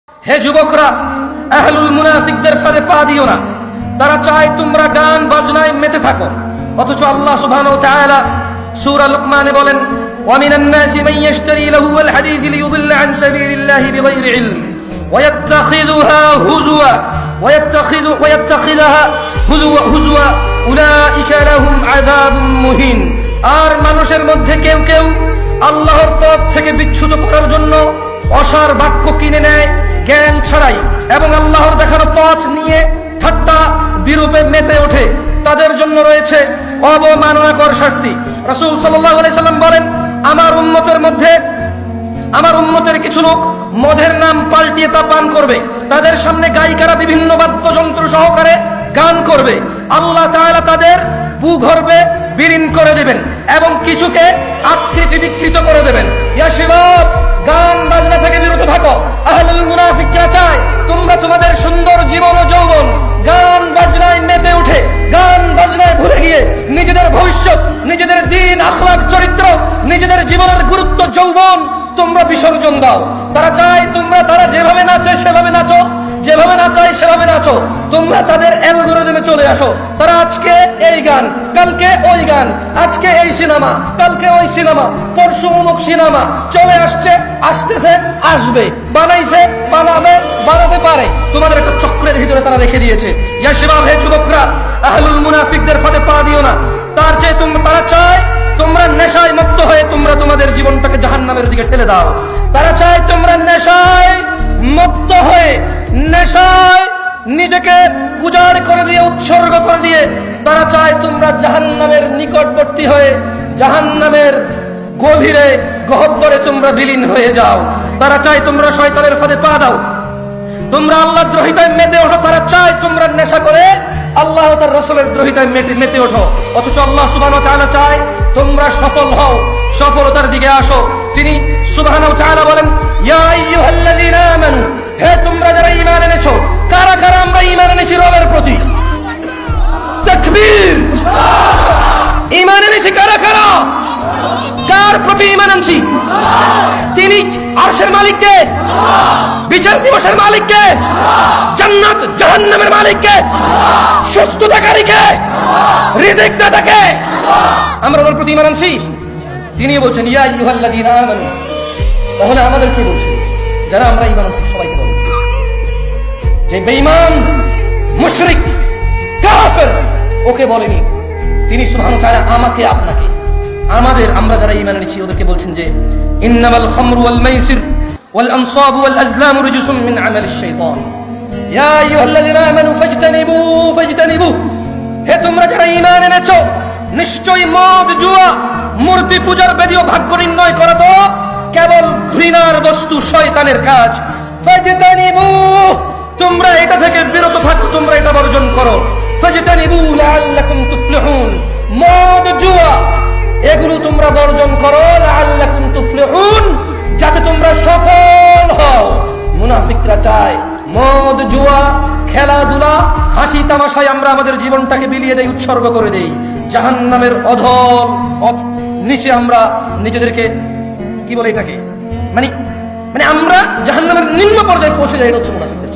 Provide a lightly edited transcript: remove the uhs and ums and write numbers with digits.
হে যুবকরা, আহলুল মুনাফিকদের ফাঁদে পা দিও না। তারা চায় তোমরা গান বাজনায় মেতে থাকো, অথচ আল্লাহ সুবহানাহু ওয়া তাআলা সূরা লুকমানে বলেন, ওয়া মিনান নাসি মান ইয়াশতারি লাহুল হাদীথ লিয়ুদিল্লা আন সাবিলিল্লাহি বিগাইরি ইলম ওয়া ইয়াত্তাখিযুহা হুজুয়া হুজুয়া উলাইকা লাহুম আযাবুম মুহিন। আর মানুষের মধ্যে কেউ কেউ আল্লাহর পথ থেকে বিচ্যুত করার জন্য অসার বাক্য কিনে নেয় জ্ঞান ছাড়াই, এবং আল্লাহর দেখানো পথ নিয়ে ঠাট্টা বিরূপে মেতে ওঠে। তাদের জন্য রয়েছে অবমাননাকর শাস্তি। রাসূল সাল্লাল্লাহু আলাইহি সাল্লাম বলেন, আমার উম্মতের কিছু লোক মদের নাম পাল্টিয়ে তা পান করবে। তাদের সামনে গায়িকারা বিভিন্ন বাদ্যযন্ত্র সহকারে গান করবে। আল্লাহ তাআলা তাদের ভূগর্ভে বিলীন করে দেবেন এবং কিছুকে আকৃতি বিকৃত করে দেবেন। ইয়া শিবাব, গান বাজনা থেকে বিরত থাকো। আহলুল মুনাফিকরা চায় তোমরা তোমাদের সুন্দর জীবন ও যৌবন গান বাজনায় মেতে উঠে গান বাজনায় ভুলে গিয়ে নিজেদের ভবিষ্যৎ, নিজেদের দ্বীন, আখলাক, চরিত্র, নিজেদের জীবনের গুরুত্ব, যৌবন তোমরা বিসর্জন দাও। তারা চায় তারা যেভাবে নাচে সেভাবে নাচো, যেভাবে নাচায় সেভাবে নাচো। তোমরা তাদের অ্যালগরিদমে চলে আসো। তারা আজকে এই গান, কালকে ওই গান, আজকে এই সিনেমা, কালকে ওই সিনেমা, পরশু অমুক সিনেমা চলে আসছে, আসতেছে, আসবে, বানাইছে, বানাতে পারে। তোমাদের একটা চক্রের ভিতরে তারা রেখে দিয়েছে। ইয়া শিবাব, হে যুবকরা, আহলুল মুনাফিকদের ফাঁদে পা দিও না। তারা চায় তোমরা নেশায় মুক্ত হয়ে তোমরা তোমাদের জীবনটাকে জাহান্নামের দিকে ঠেলে দাও। তারা চায় তোমরা নেশায় মুক্ত হয়ে নেশায় নিজেকে উজাড় করে দিয়ে, উৎসর্গ করে দিয়ে তারা চায় তোমরা জাহান্নামের নিকটবর্তী হয়ে জাহান্নামের গভীরে গহ্বরে তোমরা বিলীন হয়ে যাও। তারা চায় তোমরা শয়তানের ফাঁদে পা দাও, তোমরা আল্লাহর দ্রোহিতায় মেতে ওঠো। তারা চায় তোমরা নেশা করে আল্লাহ ও তার রাসূলের দ্রোহিতায় মেতে ওঠো। অথচ আল্লাহ সুবহানাহু ওয়া তাআলা চায় তোমরা সফল হও, সফলতার দিকে আসো। তিনি সুবহানাহু ওয়া তাআলা বলেন, ইয়া আইয়ুহাল্লাযীনা আমানু, হে তোমরা যারা ঈমান এনেছো। কারা কারা আমরা ঈমান এনেছি রবের প্রতি? তাকবীর! ঈমান এনেছি কারা কারা? কার প্রতি ঈমান আনছি? তিনি আরশের মালিক কে? বিচার দিবসের মালিক কে? জান্নাত জাহান্নামের মালিক কে? সুস্থতাকারী কে? রিজিক দাতা কে? আমরা ওনার প্রতি ঈমান আনছি। তিনি বলছেন, ইয়া আইয়ুহাল্লাযীনা আমানু। তাহলে আমাদের কি বলছেন? যারা আমরা ঈমান আনছি সবাইকে বলেন, যে বেঈমান, মুশরিক, কাফের ওকে বলেনি। তিনি সুবহানাহু ওয়া তাআলা আমাকে, আপনাকে, আমরা যারা ঈমান এনেছি ওদেরকে বলছেন যে ইন্নামাল খামরু ওয়াল মাইসির ওয়াল আনসাবু ওয়াল আজলামু রিজসুম মিন আমালিশ শাইতান ইয়া আইয়ুহাল্লাযীনা আমানু ফাজতানিবু। হে তোমরা যারা ঈমান এনেছো, নিশ্চয়ই মদ, জুয়া, মূর্তি পূজার বেদীয় ভাগ্য নির্ণয় করা তো কেবল ঘৃণার বস্তু, শয়তানের কাজ। ফাজতানিবু, তোমরা এটা থেকে বিরত থাকো, তোমরা এটা বর্জন করো। ফাজতানিবু লাআল্লাকুম তুফলিহুন, মদ, জুয়া এগুলো তোমরা বর্জন করো, লাআল্লাকুম তুফলিহুন, যাতে তোমরা সফল হও। মুনাফিকরা চায় মদ, জুয়া, খেলাধুলা, হাসি তামাশায় আমরা আমাদের জীবনটাকে বিলিয়ে দেই, উৎসর্গ করে দেই। জাহান্নামের অধল নিচে আমরা নিজেদেরকে, কি বলে এটাকে, মানে আমরা জাহান্নামের নিম্ন পর্যায়ে পৌঁছে যাই। এটা হচ্ছে মুনাফিকদের।